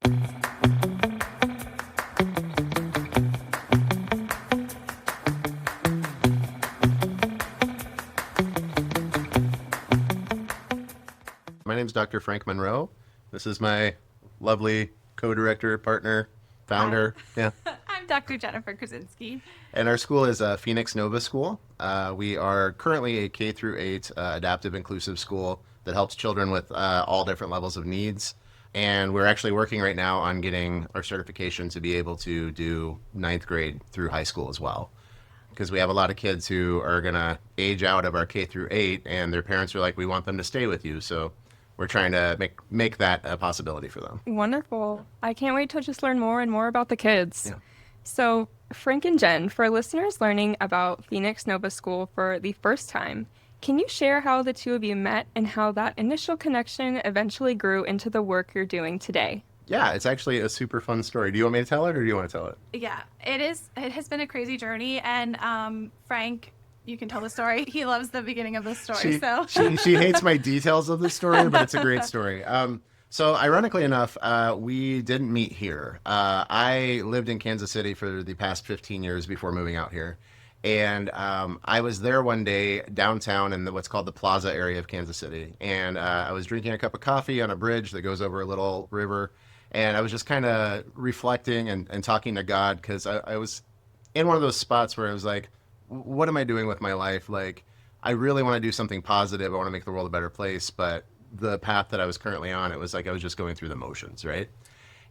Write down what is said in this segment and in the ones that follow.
My name is Dr. Frank Munroe. This is my lovely co-director, partner, founder. Hi. Yeah. I'm Dr. Jennifer Krazynski. And our school is Phoenix Nova School. We are currently a K through 8 adaptive inclusive school that helps children with all different levels of needs. And we're actually working right now on getting our certification to be able to do 9th grade through high school as well. Because we have a lot of kids who are going to age out of our K through 8 and their parents are like, we want them to stay with you. So we're trying to make that a possibility for them. Wonderful. I can't wait to just learn more and more about the kids. Yeah. So, Frank and Jen, for listeners learning about Phoenix Nova School for the first time, can you share how the two of you met and how that initial connection eventually grew into the work you're doing today? Yeah, it's actually a super fun story. Do you want me to tell it or do you want to tell it? Yeah, it is. It has been a crazy journey, and Frank, you can tell the story. He loves the beginning of the story. She hates my details of the story, but it's a great story. So ironically enough, we didn't meet here. I lived in Kansas City for the past 15 years before moving out here. And I was there one day downtown in what's called the Plaza area of Kansas City. And I was drinking a cup of coffee on a bridge that goes over a little river. And I was just kind of reflecting and talking to God because I was in one of those spots where I was like, what am I doing with my life? Like, I really want to do something positive. I want to make the world a better place. But the path that I was currently on, it was like I was just going through the motions, right?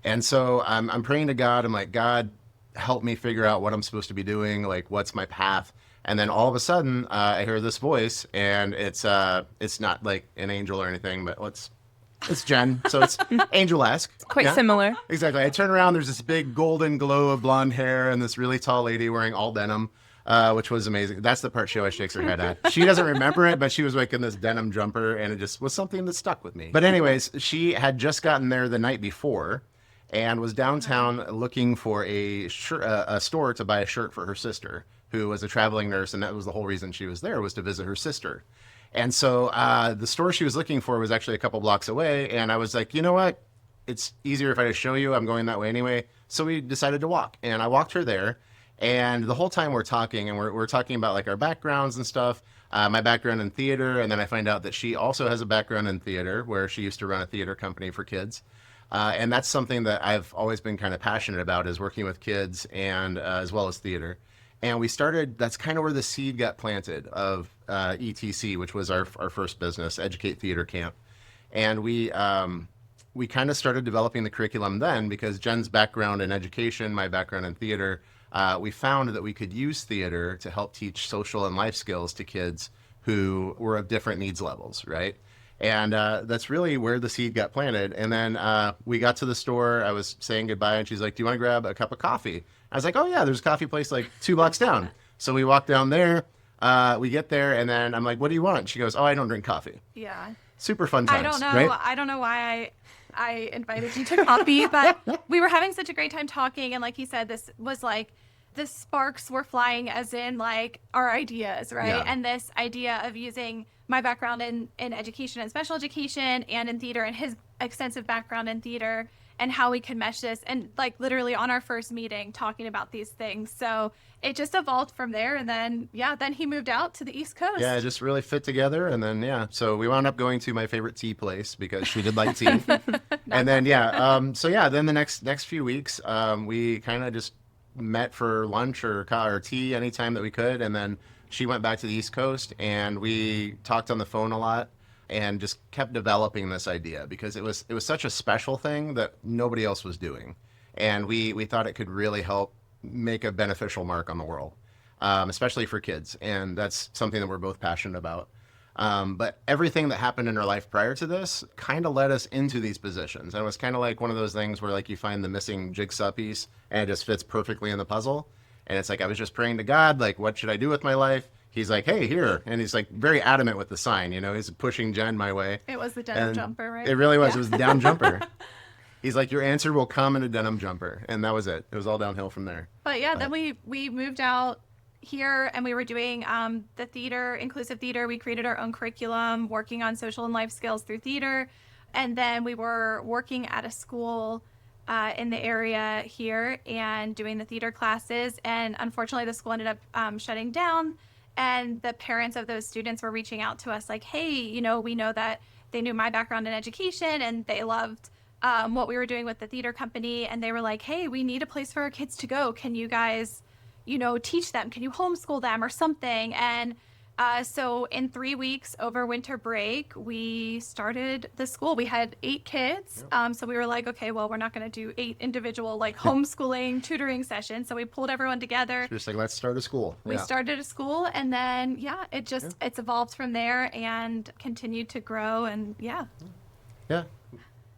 And so I'm praying to God. I'm like, God, help me figure out what I'm supposed to be doing. Like, what's my path? And then all of a sudden, I hear this voice, and it's not like an angel or anything, but it's Jen, so it's angel-esque. Quite similar. Exactly. I turn around, there's this big golden glow of blonde hair and this really tall lady wearing all denim, which was amazing. That's the part she always shakes her head at. She doesn't remember it, but she was like in this denim jumper, and it just was something that stuck with me. But anyways, she had just gotten there the night before and was downtown looking for a store to buy a shirt for her sister, who was a traveling nurse, and that was the whole reason she was there, was to visit her sister. And so the store she was looking for was actually a couple blocks away. And I was like, you know what? It's easier if I just show you. I'm going that way anyway. So we decided to walk. And I walked her there. And the whole time we're talking, and we're talking about like our backgrounds and stuff, my background in theater. And then I find out that she also has a background in theater, where she used to run a theater company for kids. And that's something that I've always been kind of passionate about, is working with kids and as well as theater. And we started, that's kind of where the seed got planted of ETC, which was our first business, Educate Theater Camp. And we kind of started developing the curriculum then, because Jen's background in education, my background in theater, we found that we could use theater to help teach social and life skills to kids who were of different needs levels, right? And that's really where the seed got planted. And then we got to the store. I was saying goodbye, and she's like, do you want to grab a cup of coffee? I was like, oh, yeah, there's a coffee place like 2 blocks down. So we walk down there. We get there, and then I'm like, what do you want? She goes, oh, I don't drink coffee. Yeah. Super fun times, I don't know. right? I don't know why I invited you to coffee, but we were having such a great time talking. And like he said, this was like, the sparks were flying, as in like our ideas, right? Yeah. And this idea of using my background in education and special education and in theater, and his extensive background in theater, and how we could mesh this, and like literally on our first meeting talking about these things. So it just evolved from there. And then, then he moved out to the East Coast. Yeah, it just really fit together. And then, so we wound up going to my favorite tea place because she did like tea. And then, then the next few weeks, we kind of just met for lunch or tea anytime that we could. And then she went back to the East Coast, and we talked on the phone a lot and just kept developing this idea, because it was such a special thing that nobody else was doing. And we thought it could really help make a beneficial mark on the world, especially for kids. And that's something that we're both passionate about. But everything that happened in our life prior to this kind of led us into these positions. And it was kind of like one of those things where like you find the missing jigsaw piece and it just fits perfectly in the puzzle. And it's like, I was just praying to God, like, what should I do with my life? He's like, hey, here. And he's like very adamant with the sign, he's pushing Jen my way. It was the denim jumper, right? It really was. Yeah. It was the denim jumper. He's like, your answer will come in a denim jumper. And that was it. It was all downhill from there. But then we moved out here, and we were doing the theater, inclusive theater. We created our own curriculum, working on social and life skills through theater. And then we were working at a school in the area here and doing the theater classes. And unfortunately, the school ended up shutting down. And the parents of those students were reaching out to us like, hey, you know, we know that they knew my background in education and they loved what we were doing with the theater company. And they were like, hey, we need a place for our kids to go. Can you guys, you know, teach them? Can you homeschool them or something? And so in 3 weeks over winter break, we started the school. We had 8 kids. So we were like, okay, well, we're not going to do 8 individual like homeschooling tutoring sessions. So we pulled everyone together. Just like, let's start a school. We started a school, and then it's evolved from there and continued to grow. And Yeah.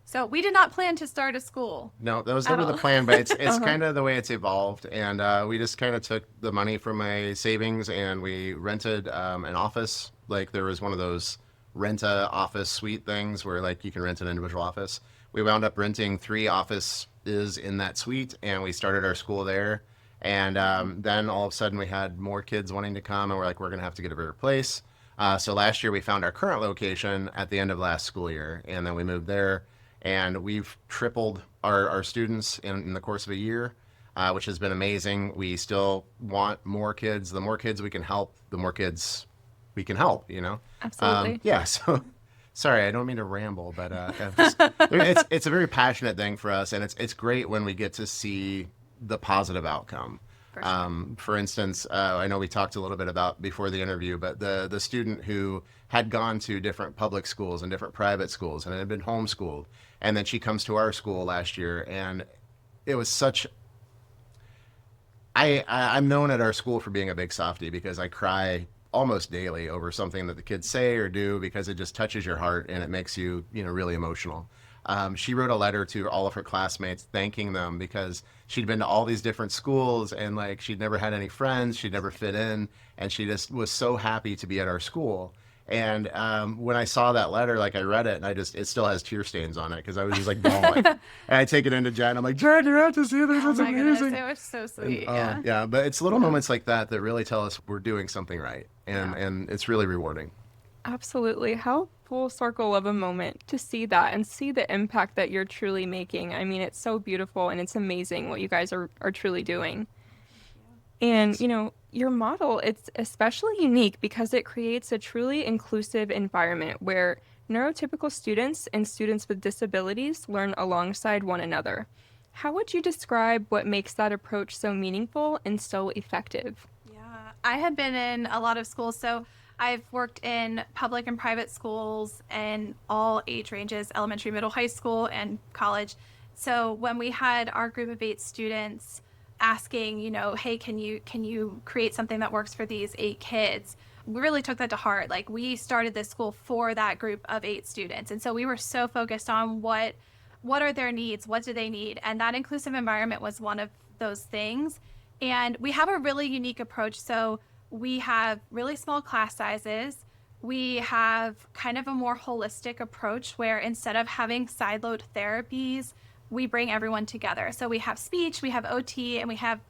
so we did not plan to start a school. No, that was never the plan, but it's kind of the way it's evolved. And we just kind of took the money from my savings and we rented an office. Like there was one of those rent-a-office suite things where like you can rent an individual office. We wound up renting 3 offices in that suite and we started our school there. And then all of a sudden we had more kids wanting to come and we're like, we're going to have to get a bigger place. So last year we found our current location at the end of last school year and then we moved there. And we've tripled our students in the course of a year, which has been amazing. We still want more kids. The more kids we can help, the more kids we can help, you know? Absolutely. Yeah, so sorry, I don't mean to ramble, but it's a very passionate thing for us. And it's great when we get to see the positive outcome. For sure. For instance, I know we talked a little bit about before the interview, but the student who had gone to different public schools and different private schools and had been homeschooled, and then she comes to our school last year, and it was such. I'm known at our school for being a big softie because I cry almost daily over something that the kids say or do because it just touches your heart and it makes you, you know, really emotional. She wrote a letter to all of her classmates thanking them because she'd been to all these different schools and like she'd never had any friends, she'd never fit in, and she just was so happy to be at our school. And when I saw that letter, like I read it and it still has tear stains on it because I was just like bawling. And I take it into Jen. I'm like, Jen, you have to see this. Oh It's my goodness, amazing. it was so sweet. Yeah, but it's little moments like that that really tell us we're doing something right. And it's really rewarding. Absolutely. How full circle of a moment to see that and see the impact that you're truly making. I mean, it's so beautiful and it's amazing what you guys are truly doing. And, you know, your model, it's especially unique because it creates a truly inclusive environment where neurotypical students and students with disabilities learn alongside one another. How would you describe what makes that approach so meaningful and so effective? Yeah, I have been in a lot of schools. So I've worked in public and private schools and all age ranges, elementary, middle, high school, and college. So when we had our group of 8 students asking, you know, hey, can you create something that works for these 8 kids? We really took that to heart. Like we started this school for that group of 8 students. And so we were so focused on what are their needs? What do they need? And that inclusive environment was one of those things. And we have a really unique approach. So we have really small class sizes. We have kind of a more holistic approach where instead of having siloed therapies, we bring everyone together. So we have speech, we have OT, and we have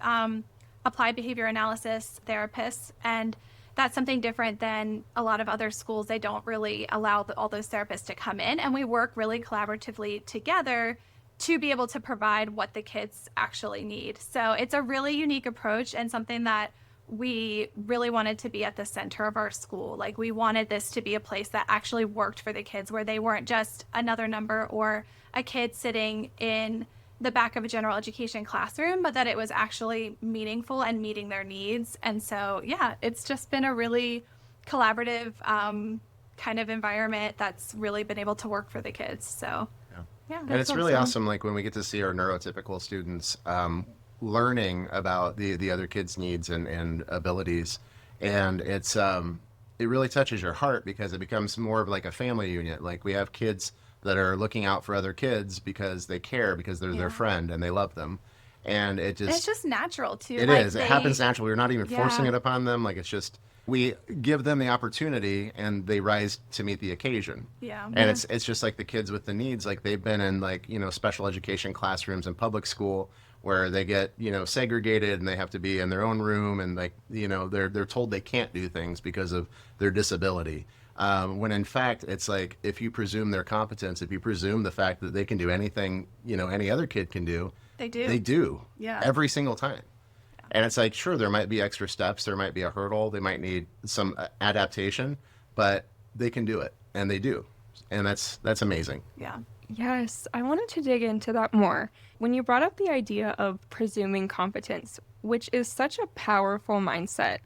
applied behavior analysis therapists. And that's something different than a lot of other schools. They don't really allow all those therapists to come in. And we work really collaboratively together to be able to provide what the kids actually need. So it's a really unique approach and something that we really wanted to be at the center of our school. Like we wanted this to be a place that actually worked for the kids, where they weren't just another number or a kid sitting in the back of a general education classroom, but that it was actually meaningful and meeting their needs. And so, yeah, it's just been a really collaborative kind of environment that's really been able to work for the kids. So, yeah, And it's really awesome, like when we get to see our neurotypical students learning about the other kids' needs and abilities. And it's it really touches your heart because it becomes more of like a family unit. Like we have kids that are looking out for other kids because they care, because they're their friend and they love them. And it's just natural too. It like is. It happens naturally. We're not even forcing Yeah. it upon them. Like it's just, we give them the opportunity and they rise to meet the occasion. Yeah. And it's just like the kids with the needs, like they've been in like, you know, special education classrooms in public school where they get, you know, segregated and they have to be in their own room and like, you know, they're told they can't do things because of their disability. When in fact, it's like if you presume their competence, if you presume the fact that they can do anything, any other kid can do, They do. they do. Yeah. Every single time. And it's like, sure, there might be extra steps, there might be a hurdle, they might need some adaptation, but they can do it, and they do. And that's amazing. Yeah. Yes, I wanted to dig into that more. When you brought up the idea of presuming competence, which is such a powerful mindset,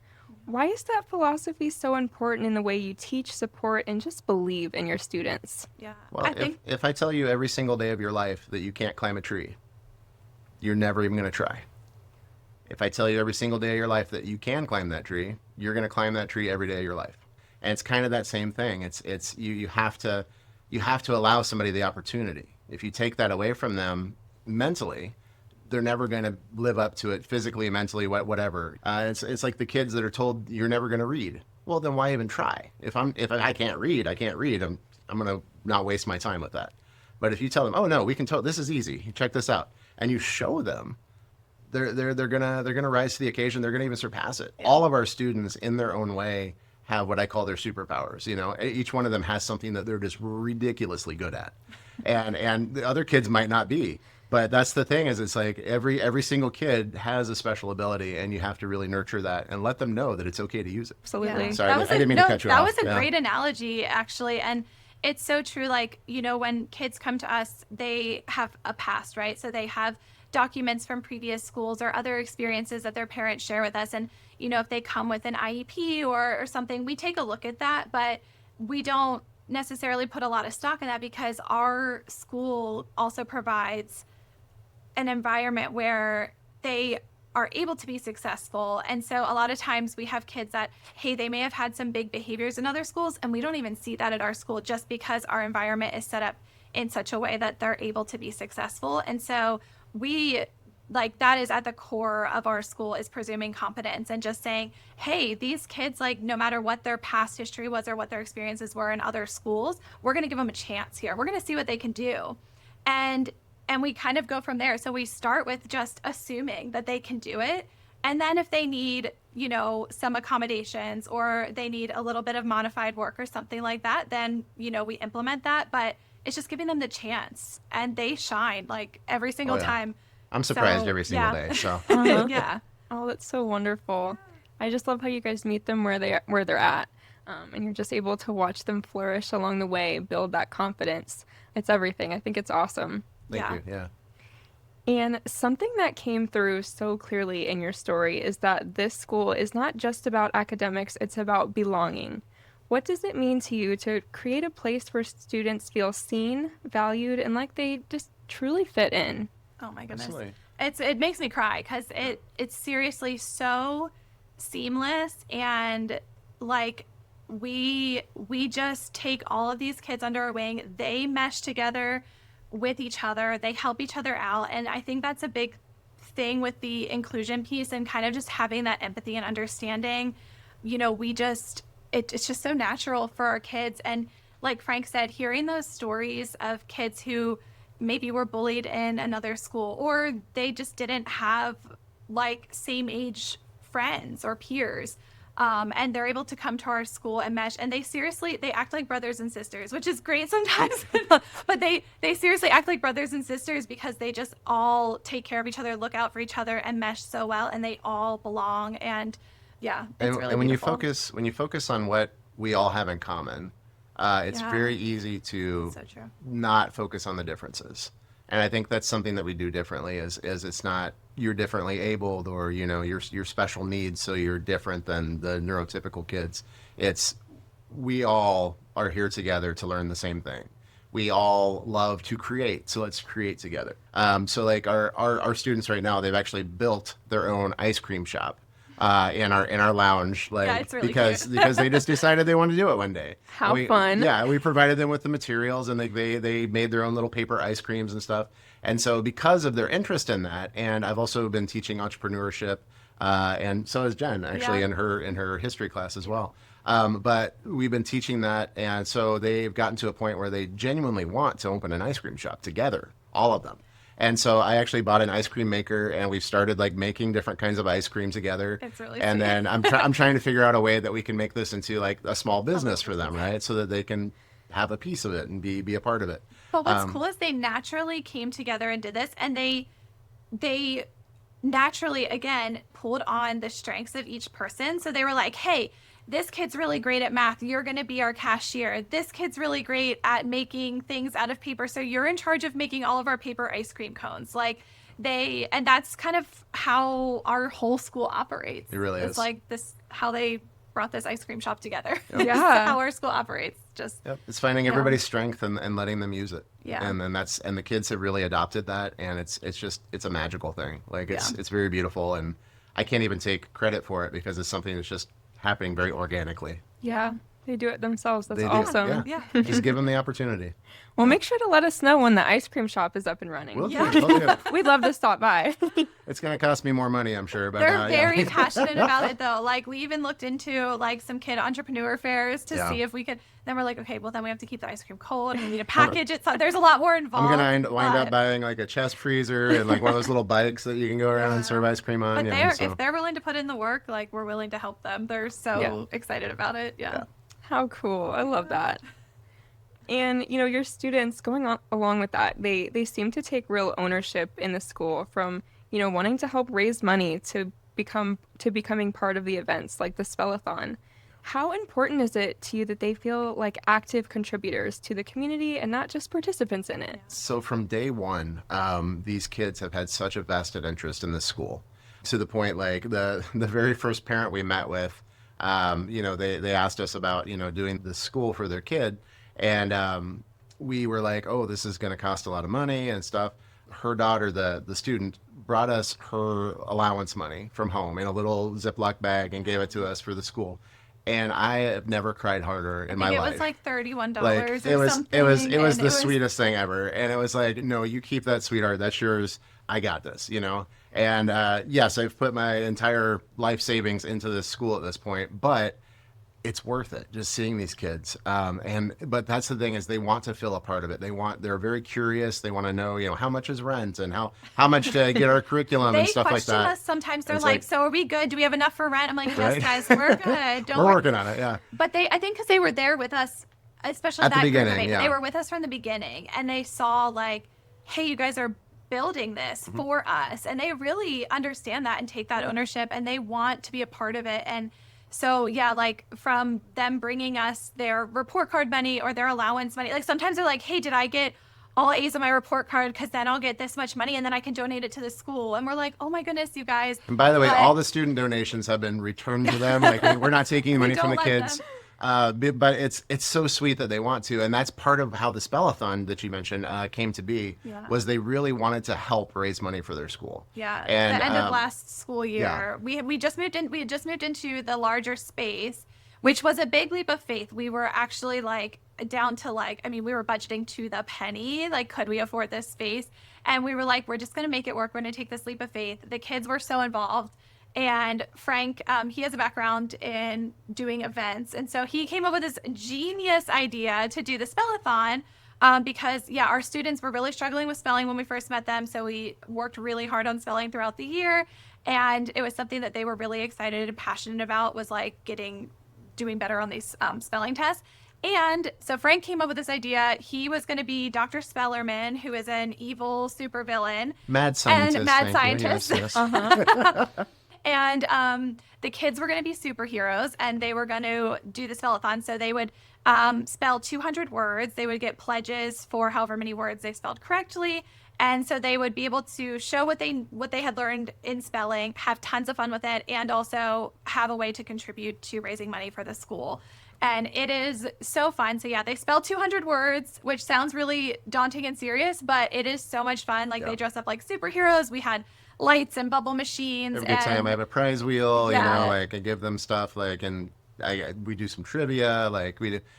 why is that philosophy so important in the way you teach, support, and just believe in your students? Yeah. Well, I think if I tell you every single day of your life that you can't climb a tree, you're never even going to try. If I tell you every single day of your life that you can climb that tree, you're going to climb that tree every day of your life. And it's kind of that same thing. It's you have to allow somebody the opportunity. If you take that away from them mentally, they're never going to live up to it physically, mentally, whatever. It's like the kids that are told you're never going to read. Well, then why even try? If I can't read, I can't read. I'm going to not waste my time with that. But if you tell them, oh no, we can this is easy. Check this out, and you show them, they're gonna rise to the occasion. They're gonna even surpass it. Yeah. All of our students, in their own way, have what I call their superpowers. Each one of them has something that they're just ridiculously good at, and the other kids might not be. But that's the thing, is it's like every single kid has a special ability, and you have to really nurture that and let them know that it's okay to use it. Absolutely. Yeah. Sorry, I didn't mean to cut you off. That was a Yeah. great analogy, actually. And it's so true. Like, when kids come to us, they have a past, right? So they have documents from previous schools or other experiences that their parents share with us. And, if they come with an IEP or something, we take a look at that, but we don't necessarily put a lot of stock in that, because our school also provides an environment where they are able to be successful. And so a lot of times we have kids that, hey, they may have had some big behaviors in other schools, and we don't even see that at our school, just because our environment is set up in such a way that they're able to be successful. And so that is at the core of our school, is presuming competence and just saying, hey, these kids, no matter what their past history was or what their experiences were in other schools, we're going to give them a chance here. We're going to see what they can do. And we kind of go from there. So we start with just assuming that they can do it. And then if they need, some accommodations, or they need a little bit of modified work or something like that, then, we implement that. But it's just giving them the chance, and they shine every single time. I'm surprised every single day. So Yeah. Oh, that's so wonderful. I just love how you guys meet them where they're at. And you're just able to watch them flourish along the way, build that confidence. It's everything. I think it's awesome. Thank you. Yeah. And something that came through so clearly in your story is that this school is not just about academics, it's about belonging. What does it mean to you to create a place where students feel seen, valued, and like they just truly fit in? Oh my goodness. Absolutely. It makes me cry, because it's seriously so seamless, and we just take all of these kids under our wing. They mesh together with each other. They help each other out. And I think that's a big thing with the inclusion piece, and kind of just having that empathy and understanding. It's just so natural for our kids. And like Frank said, hearing those stories of kids who maybe were bullied in another school, or they just didn't have same age friends or peers. And they're able to come to our school and mesh, and they act like brothers and sisters, which is great sometimes, but they seriously act like brothers and sisters, because they just all take care of each other, look out for each other, and mesh so well, and they all belong. And yeah, it's really when beautiful. you focus on what we all have in common, it's very easy to So true. not focus on the differences. And I think that's something that we do differently, is it's not you're differently abled, or your special needs, so you're different than the neurotypical kids. It's we all are here together to learn the same thing. We all love to create, so let's create together. So our students right now, they've actually built their own ice cream shop in our lounge, it's really because they just decided they wanted to do it one day. How fun. Yeah, we provided them with the materials, and they made their own little paper ice creams and stuff. And so because of their interest in that, and I've also been teaching entrepreneurship, and so has Jenn, actually, in her history class as well. But we've been teaching that, and so they've gotten to a point where they genuinely want to open an ice cream shop together, all of them. And so I actually bought an ice cream maker, and we've started like making different kinds of ice cream together. It's really and sweet. then I'm trying to figure out a way that we can make this into like a small business for them, right? So that they can have a piece of it and be a part of it. But what's cool is they naturally came together and did this, and they naturally again pulled on the strengths of each person. So they were like, hey, this kid's really great at math, you're going to be our cashier. This kid's really great at making things out of paper, so you're in charge of making all of our paper ice cream cones. Like and that's kind of how our whole school operates. It really it's is. like this how they brought this ice cream shop together. Yeah. How our school operates. Just Yep. It's finding everybody's strength and letting them use it. Yeah. And then and the kids have really adopted that, and it's a magical thing. Like it's very beautiful, and I can't even take credit for it because it's something that's just happening very organically. Yeah, they do it themselves. That's They do. awesome. Yeah. Yeah. Just give them the opportunity. Well, make sure to let us know when the ice cream shop is up and running. We'll Yeah. do it. We'd love to stop by. It's going to cost me more money, I'm sure. But They're very yeah. passionate about it though. Like we even looked into like some kid entrepreneur fairs to Yeah. see if we could. Then we're like, okay, well then we have to keep the ice cream cold and we need to package it. So there's a lot more I'm involved. going to wind up but- buying like a chest freezer and like one of those little bikes that you can go around and serve ice cream on. But you know, if they're willing to put in the work, like we're willing to help them. They're so excited about it. Yeah. How cool. I love that. And, your students going on along with that, they seem to take real ownership in the school from, wanting to help raise money to becoming part of the events like the Spellathon. How important is it to you that they feel like active contributors to the community and not just participants in it? So from day one, these kids have had such a vested interest in the school, to the point like the very first parent we met with, they asked us about doing the school for their kid, and we were like, oh, this is going to cost a lot of money and stuff. Her daughter, the student, brought us her allowance money from home in a little Ziploc bag and gave it to us for the school. And I have never cried harder in my life. It was like $31 Like or it was something. it was and the sweetest thing ever. And it was like, no, you keep that, sweetheart, that's yours, I got this, and yes, I've put my entire life savings into this school at this point, but it's worth it just seeing these kids. But that's the thing, is they want to feel a part of it. They're very curious. They want to know, how much is rent and how much to get our curriculum and stuff like question that. us sometimes. They're It's like, like- so are we good? Do we have enough for rent? I'm like, yes, Right? guys, we're good. Don't We're worry. working on it, yeah. But I think because they were there with us, especially At the that group of beginning, eight, yeah. they were with us from the beginning, and they saw like, hey, you guys are building this Mm-hmm. for us, and they really understand that and take that ownership, and they want to be a part of it. And so yeah, like from them bringing us their report card money or their allowance money, like sometimes they're like, hey, did I get all A's on my report card, because then I'll get this much money and then I can donate it to the school. And we're like, oh my goodness, you guys. And by the way, But- all the student donations have been returned to them. Like we're not taking money from the don't let kids. them. But it's so sweet that they want to, and that's part of how the Spellathon that you mentioned came to be. Yeah. Was they really wanted to help raise money for their school. Yeah, And the end of last school year, yeah. we had just moved into the larger space, which was a big leap of faith. We were actually like down to we were budgeting to the penny. Like, could we afford this space? And we were like, we're just gonna make it work. We're gonna take this leap of faith. The kids were so involved. And Frank, he has a background in doing events. And so he came up with this genius idea to do the Spellathon because, our students were really struggling with spelling when we first met them. So we worked really hard on spelling throughout the year. And it was something that they were really excited and passionate about, was like doing better on these spelling tests. And so Frank came up with this idea. He was going to be Dr. Spellerman, who is an evil supervillain. Mad scientist. And mad thank you. Yes, scientist. yes. And the kids were going to be superheroes, and they were going to do the spellathon. So they would spell 200 words. They would get pledges for however many words they spelled correctly. And so they would be able to show what they had learned in spelling, have tons of fun with it, and also have a way to contribute to raising money for the school. And it is so fun. So they spell 200 words, which sounds really daunting and serious, but it is so much fun. Like they dress up like superheroes. We had lights and bubble machines. Every time I have a prize wheel, Yeah. I give them stuff and we do some trivia,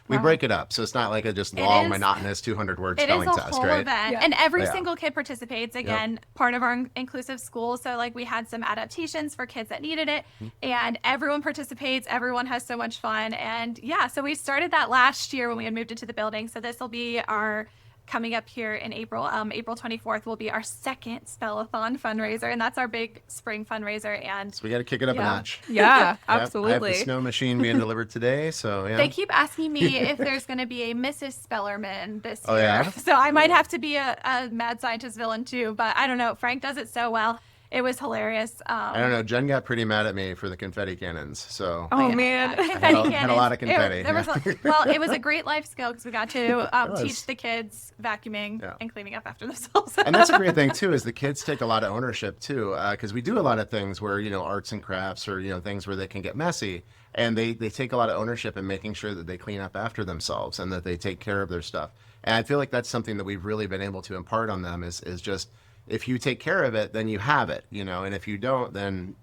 we break it up, so it's not like a just long, monotonous 200-word It is spelling a test, whole right? event, Yeah. and every Yeah. single kid participates. Again, part of our inclusive school. So we had some adaptations for kids that needed it, and everyone participates. Everyone has so much fun, and so we started that last year when we had moved into the building. So this will be our coming up here in April. April 24th will be our second Spellathon fundraiser, and that's our big spring fundraiser. And So we got to kick it up a notch. Yeah, Yep, I have absolutely. the snow machine being delivered today, so yeah. they keep asking me if there's going to be a Mrs. Spellerman this year. Oh, yeah? So I might have to be a mad scientist villain too, but I don't know. Frank does it so well. It was hilarious. I don't know. Jen got pretty mad at me for the confetti cannons, so Oh, man. Confetti had a lot of confetti. It was a great life skill because we got to teach the kids vacuuming and cleaning up after themselves. And that's a great thing too, is the kids take a lot of ownership too, because we do a lot of things where, arts and crafts, or things where they can get messy, and they take a lot of ownership in making sure that they clean up after themselves and that they take care of their stuff. And I feel like that's something that we've really been able to impart on them, is just, if you take care of it, then you have it, and if you don't, then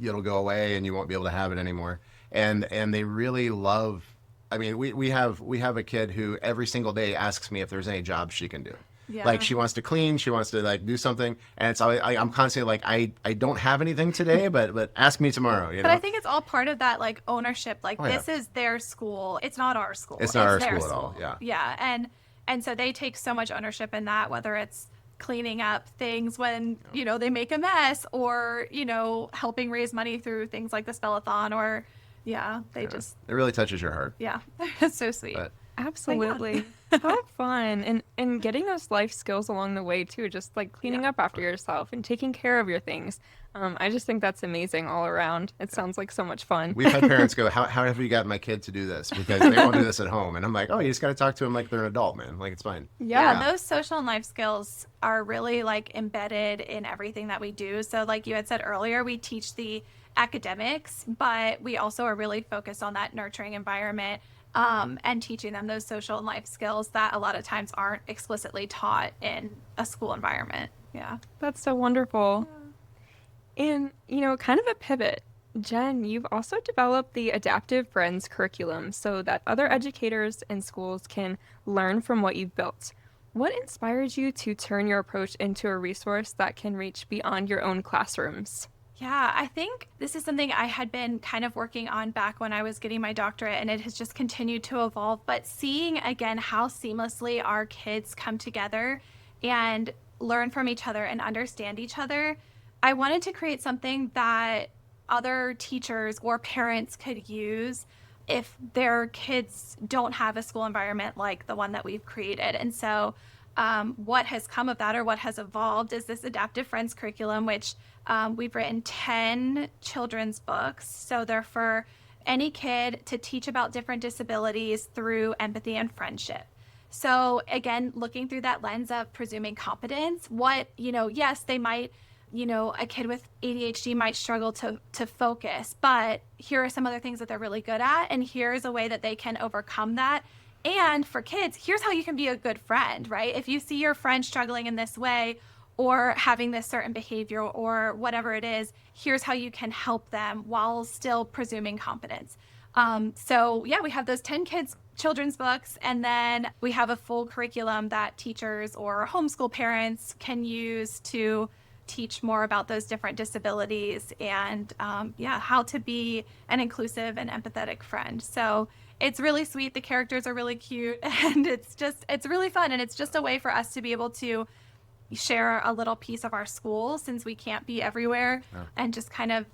it'll go away and you won't be able to have it anymore. And they really love. I mean, we have a kid who every single day asks me if there's any jobs she can do. Yeah. Like, she wants to clean, she wants to like do something, and it's always, I'm constantly like, I don't have anything today, but ask me tomorrow. But I think it's all part of that, like, ownership. Like, this is their school. It's not our school. It's not our their school at all. Yeah. Yeah, and so they take so much ownership in that, whether it's cleaning up things when they make a mess, or helping raise money through things like the Spellathon, or just it really touches your heart. it's so sweet. But Absolutely. How fun. And getting those life skills along the way too, just like cleaning up after yourself and taking care of your things. I just think that's amazing all around. It sounds like so much fun. We've had parents go, how have you gotten my kid to do this? Because they won't do this at home. And I'm like, oh, you just got to talk to them like they're an adult, man. Like, it's fine. Yeah, those social and life skills are really like embedded in everything that we do. So like you had said earlier, we teach the academics, but we also are really focused on that nurturing environment, and teaching them those social and life skills that a lot of times aren't explicitly taught in a school environment. Yeah. That's so wonderful. And, kind of a pivot. Jenn, you've also developed the Adaptive Friends curriculum so that other educators and schools can learn from what you've built. What inspires you to turn your approach into a resource that can reach beyond your own classrooms? Yeah, I think this is something I had been kind of working on back when I was getting my doctorate, and it has just continued to evolve. But seeing again how seamlessly our kids come together and learn from each other and understand each other, I wanted to create something that other teachers or parents could use if their kids don't have a school environment like the one that we've created. And so what has come of that, or what has evolved, is this Adaptive Friends curriculum, which we've written 10 children's books. So they're for any kid to teach about different disabilities through empathy and friendship. So again, looking through that lens of presuming competence, yes, they might, a kid with ADHD might struggle to focus, but here are some other things that they're really good at, and here's a way that they can overcome that. And for kids, here's how you can be a good friend, right? If you see your friend struggling in this way, or having this certain behavior, or whatever it is, here's how you can help them while still presuming competence. We have those 10 children's books, and then we have a full curriculum that teachers or homeschool parents can use to teach more about those different disabilities and how to be an inclusive and empathetic friend. So it's really sweet. The characters are really cute, and it's really fun. And it's just a way for us to be able to share a little piece of our school, since we can't be everywhere, and just kind of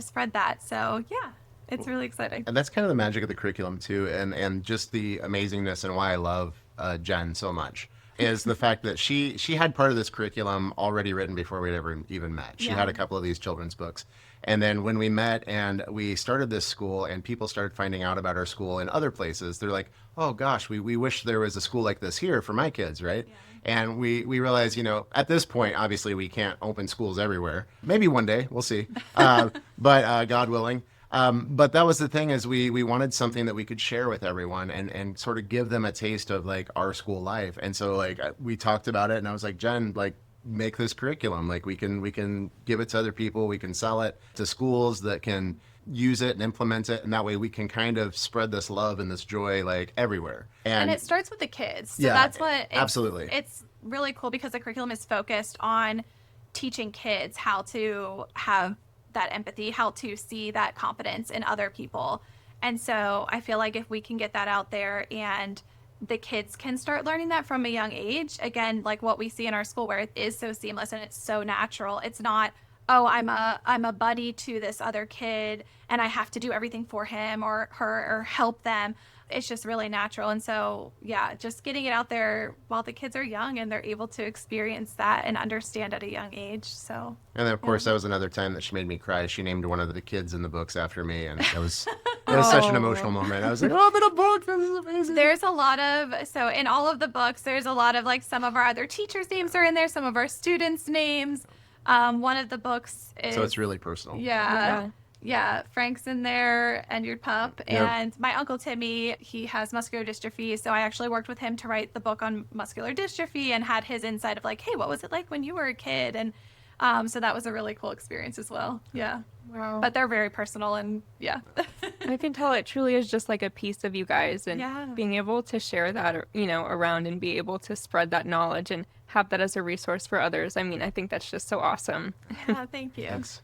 spread that. So yeah, it's really exciting. And that's kind of the magic of the curriculum too, and just the amazingness, and why I love Jenn so much, is the fact that she had part of this curriculum already written before we'd ever even met. She had a couple of these children's books. And then when we met and we started this school, and people started finding out about our school in other places, they're like, oh gosh, we wish there was a school like this here for my kids, right? Yeah. And we realized, at this point, obviously we can't open schools everywhere. Maybe one day, we'll see. But God willing. But that was the thing, is we wanted something that we could share with everyone, and sort of give them a taste of like our school life. And so like we talked about it, and I was like, Jenn, like, make this curriculum. Like, we can give it to other people. We can sell it to schools that can use it and implement it. And that way we can kind of spread this love and this joy like everywhere. And it starts with the kids. So that's what absolutely. It's really cool, because the curriculum is focused on teaching kids how to have that empathy, how to see that competence in other people. And so I feel like if we can get that out there and the kids can start learning that from a young age. Again, like what we see in our school where it is so seamless and it's so natural. It's not, oh, I'm a buddy to this other kid and I have to do everything for him or her or help them. It's just really natural. And so, yeah, just getting it out there while the kids are young and they're able to experience that and understand at a young age. So, And then, of course, that was another time that she made me cry. She named one of the kids in the books after me, and it was such an emotional moment. I was like, oh, I'm in a book. This is amazing. there's a lot of, so in all of the books, there's a lot of like some of our other teachers' names are in there, some of our students' names. One of the books is. So it's really personal. Yeah. Yeah, Frank's in there and your pup. Yep. And my uncle Timmy, he has muscular dystrophy. So I actually worked with him to write the book on muscular dystrophy and had his insight of like, hey, what was it like when you were a kid? And so that was a really cool experience as well. Yeah. Wow. But they're very personal and yeah. I can tell it truly is just like a piece of you guys, and Yeah. being able to share that, around and be able to spread that knowledge and have that as a resource for others. I mean, I think that's just so awesome. Yeah, thank you. Thanks.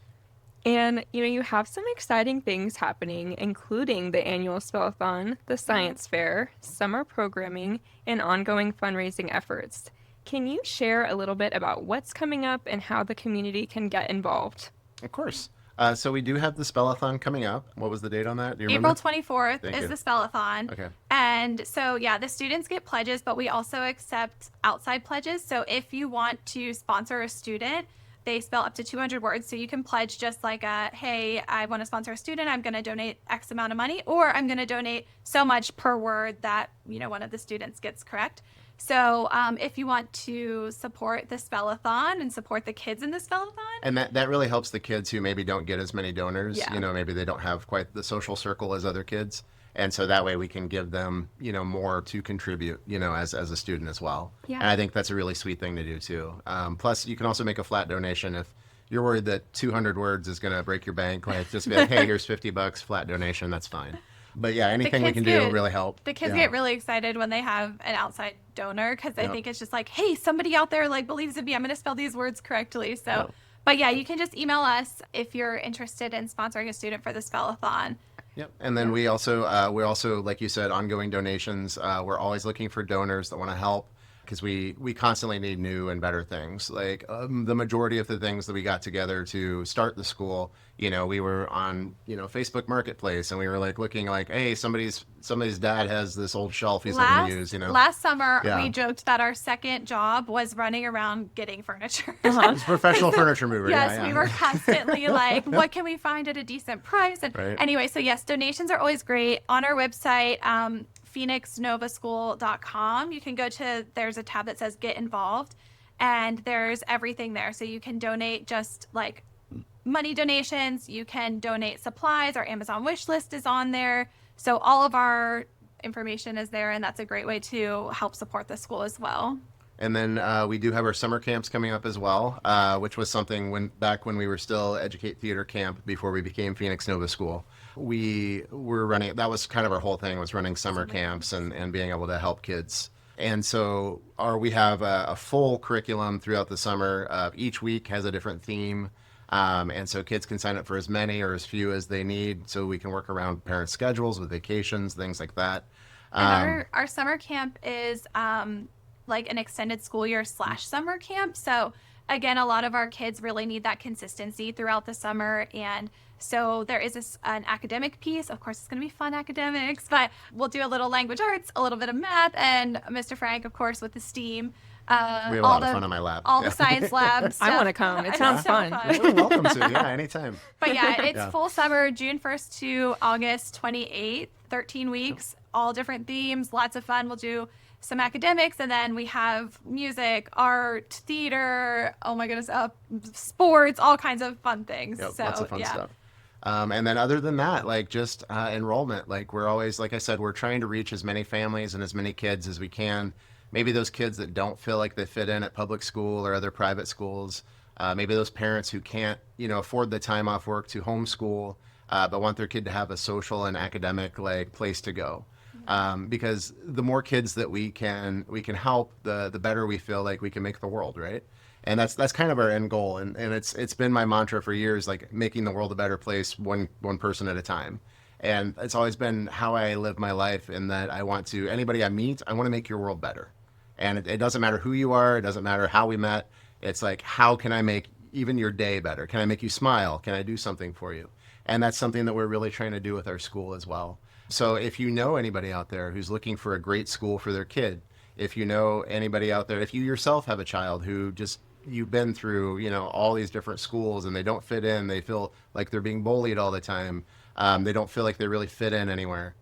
And, you have some exciting things happening, including the annual Spellathon, the science fair, summer programming, and ongoing fundraising efforts. Can you share a little bit about what's coming up and how the community can get involved? Of course. So we do have the Spellathon coming up. What was the date on that? Do you remember? April 24th Thank is you. the Spellathon. Okay. And so, yeah, the students get pledges, but we also accept outside pledges. So if you want to sponsor a student, they spell up to 200 words. So you can pledge just like hey, I want to sponsor a student. I'm going to donate X amount of money, or I'm going to donate so much per word that, one of the students gets correct. So if you want to support the Spellathon and support the kids in the Spellathon. And that really helps the kids who maybe don't get as many donors. Yeah. Maybe they don't have quite the social circle as other kids. And so that way we can give them, more to contribute, as a student as well. Yeah. And I think that's a really sweet thing to do too. Plus, you can also make a flat donation if you're worried that 200 words is going to break your bank. Like, just be like, hey, here's $50, flat donation. That's fine. But yeah, anything we kids can do get- really help. The kids Yeah. get really excited when they have an outside donor because they Yep. think it's just like, hey, somebody out there like believes in me. I'm going to spell these words correctly. So, Yep. but yeah, you can just email us if you're interested in sponsoring a student for the Spellathon. Yep. And then we also, like you said, ongoing donations. We're always looking for donors that want to help because we constantly need new and better things. Like the majority of the things that we got together to start the school, we were on, Facebook Marketplace and we were like looking like, hey, somebody's dad has this old shelf he's looking to use, Last summer, Yeah. we joked that our second job was running around getting furniture. It's a professional furniture mover. Yes, yeah. we were constantly like, what can we find at a decent price? And Right. anyway, so yes, donations are always great. On our website, phoenixnovaschool.com, you can go to, there's a tab that says Get Involved, and there's everything there. So you can donate just like money donations, you can donate supplies, our Amazon wish list is on there. So all of our information is there, and that's a great way to help support the school as well. And then we do have our summer camps coming up as well, which was something back when we were still Educate Theater Camp before we became Phoenix Nova School. We were running, that was kind of our whole thing, was running summer camps and being able to help kids. And so we have a full curriculum throughout the summer. Each week has a different theme. And so kids can sign up for as many or as few as they need so we can work around parents' schedules with vacations, things like that. And our summer camp is like an extended school year / summer camp. So again, a lot of our kids really need that consistency throughout the summer. And so there is an academic piece. Of course, it's going to be fun academics, but we'll do a little language arts, a little bit of math, and Mr. Frank, of course, with the STEAM. We have a lot of fun on my lab. All Yeah. the science labs. I want to come. It sounds fun. You're welcome to. Yeah, anytime. But yeah, it's Yeah. full summer, June 1st to August 28th, 13 weeks, all different themes, lots of fun. We'll do some academics, and then we have music, art, theater, oh my goodness, sports, all kinds of fun things. Yep, So, lots of fun yeah. stuff. And then other than that, like just enrollment, like we're always, like I said, we're trying to reach as many families and as many kids as we can. Maybe those kids that don't feel like they fit in at public school or other private schools. Maybe those parents who can't, afford the time off work to homeschool, but want their kid to have a social and academic place to go. Because the more kids that we can help, the better we feel like we can make the world, right? And that's kind of our end goal. And it's been my mantra for years, like making the world a better place, one person at a time. And it's always been how I live my life, in that I want to, anybody I meet, I want to make your world better. And it doesn't matter who you are. It doesn't matter how we met. It's like, how can I make even your day better? Can I make you smile? Can I do something for you? And that's something that we're really trying to do with our school as well. So if you know anybody out there who's looking for a great school for their kid, if you know anybody out there, if you yourself have a child who just, you've been through, all these different schools and they don't fit in, they feel like they're being bullied all the time, they don't feel like they really fit in anywhere,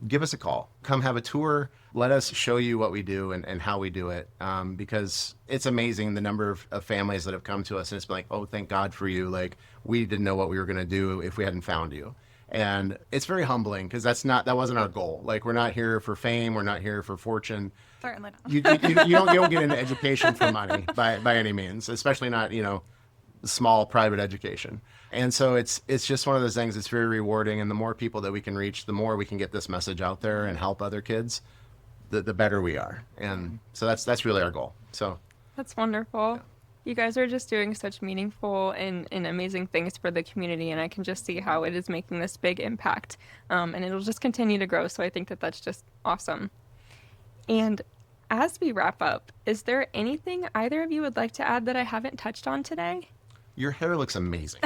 give us a call. Come have a tour. Let us show you what we do and how we do it, because it's amazing the number of families that have come to us and it's been like, oh, thank God for you. Like, we didn't know what we were going to do if we hadn't found you. And it's very humbling, because that wasn't our goal. Like, we're not here for fame. We're not here for fortune. Certainly not. You don't get into education for money by any means, especially not, small private education. And so it's just one of those things that's very rewarding. And the more people that we can reach, the more we can get this message out there and help other kids, the better we are. And so that's really our goal. So That's wonderful. You guys are just doing such meaningful and amazing things for the community, and I can just see how it is making this big impact, and it'll just continue to grow. So I think that's just awesome. And as we wrap up, is there anything either of you would like to add that I haven't touched on today? your hair looks amazing.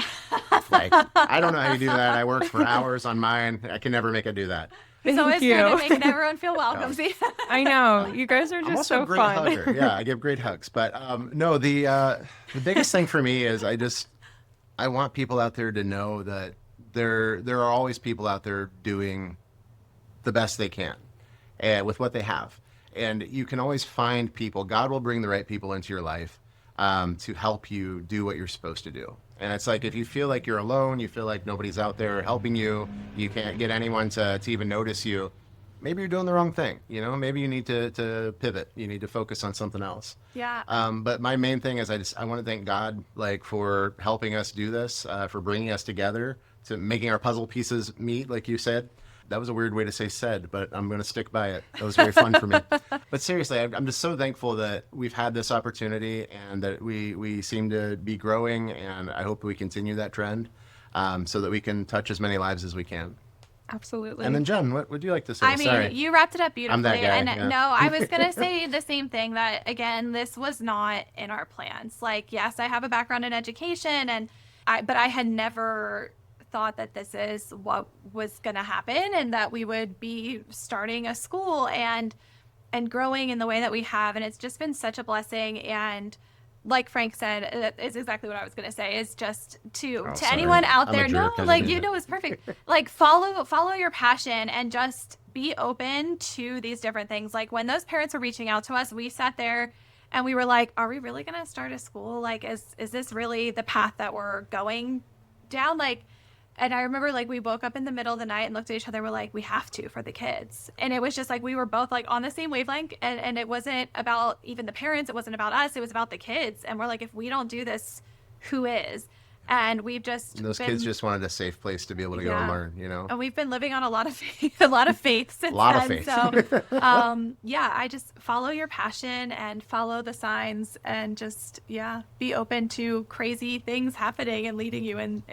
Like, I don't know how you do that. I worked for hours on mine. I can never make it do that. It's always good at making everyone feel welcome. See? I know. You guys are I'm just also so a great fun. hugger. Yeah, I give great hugs. But no, the biggest thing for me is I want people out there to know that there are always people out there doing the best they can with what they have. And you can always find people. God will bring the right people into your life to help you do what you're supposed to do. And it's like, if you feel like you're alone, you feel like nobody's out there helping you, you can't get anyone to even notice you, maybe you're doing the wrong thing. You know, maybe you need to pivot. You need to focus on something else. Yeah. But my main thing is I want to thank God, like, for helping us do this, for bringing us together, to making our puzzle pieces meet, like you said. That was a weird way to say said, but I'm going to stick by it. That was very fun for me. But seriously, I'm just so thankful that we've had this opportunity and that we seem to be growing, and I hope we continue that trend so that we can touch as many lives as we can. Absolutely. And then, Jenn, what would you like to say? I mean, Sorry. you wrapped it up beautifully. I'm that guy, And yeah. no, I was going to say the same thing, that, again, this was not in our plans. Like, yes, I have a background in education, but I had never thought that this is what was going to happen, and that we would be starting a school and growing in the way that we have. And it's just been such a blessing. And like Frank said, that is exactly what I was going to say, is just to sorry. anyone out I'm a there, no, jerk. I like, didn't you mean know, it's perfect. Like, follow your passion and just be open to these different things. Like, when those parents were reaching out to us, we sat there and we were like, are we really going to start a school? Like, is this really the path that we're going down? Like, and I remember, like, we woke up in the middle of the night and looked at each other. We're like, we have to, for the kids. And it was just like, we were both like on the same wavelength. And it wasn't about even the parents. It wasn't about us. It was about the kids. And we're like, if we don't do this, who is? And we've just And those kids just wanted a safe place to be able to go and learn, you know? And we've been living on a lot of faith, a lot of faith since A lot of then. faith. So, yeah, I just follow your passion and follow the signs, and just, be open to crazy things happening and leading you in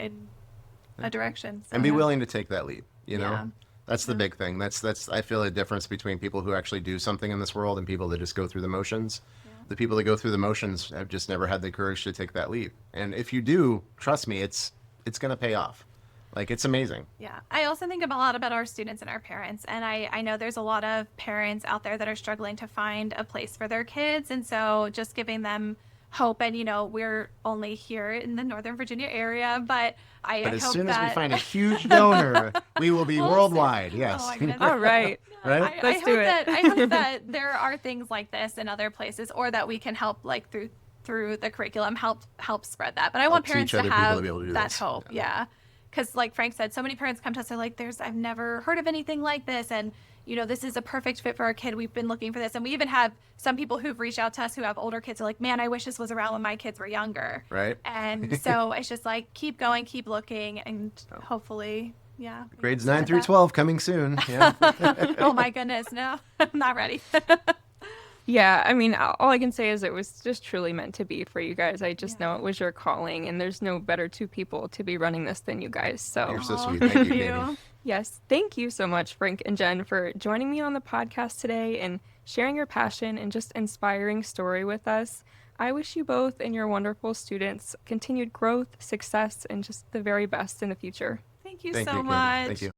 a direction. So, And be willing to take that leap, you know? Yeah. That's the big thing. That's I feel a difference between people who actually do something in this world and people that just go through the motions. The people that go through the motions have just never had the courage to take that leap. And if you do, trust me, it's going to pay off. Like, it's amazing. Yeah. I also think a lot about our students and our parents. And I know there's a lot of parents out there that are struggling to find a place for their kids. And so just giving them hope. And, you know, we're only here in the Northern Virginia area, but I But as hope soon as we that- find a huge donor, we will be We'll worldwide. see. Yes. Oh, my goodness. All right. Right? I Let's hope do it. I hope that there are things like this in other places, or that we can help, like, through the curriculum, help spread that. But I want Help parents teach to other people to have be able to do that this. hope. Yeah. Because, like Frank said, so many parents come to us, they're like, I've never heard of anything like this. And, you know, this is a perfect fit for our kid. We've been looking for this. And we even have some people who've reached out to us who have older kids, are like, man, I wish this was around when my kids were younger. Right? And so it's just like, keep going, keep looking, and hopefully, we Grades can 9 through spread that. 12 coming soon. Yeah. Oh my goodness, no, I'm not ready. Yeah, I mean, all I can say is it was just truly meant to be for you guys. I just know it was your calling, and there's no better two people to be running this than you guys. So, You're so Oh, sweet. Thank you, thank Katie. Yes, thank you so much, Frank and Jen, for joining me on the podcast today and sharing your passion and just inspiring story with us. I wish you both and your wonderful students continued growth, success, and just the very best in the future. Thank you Thank so you, Katie. much. Thank you.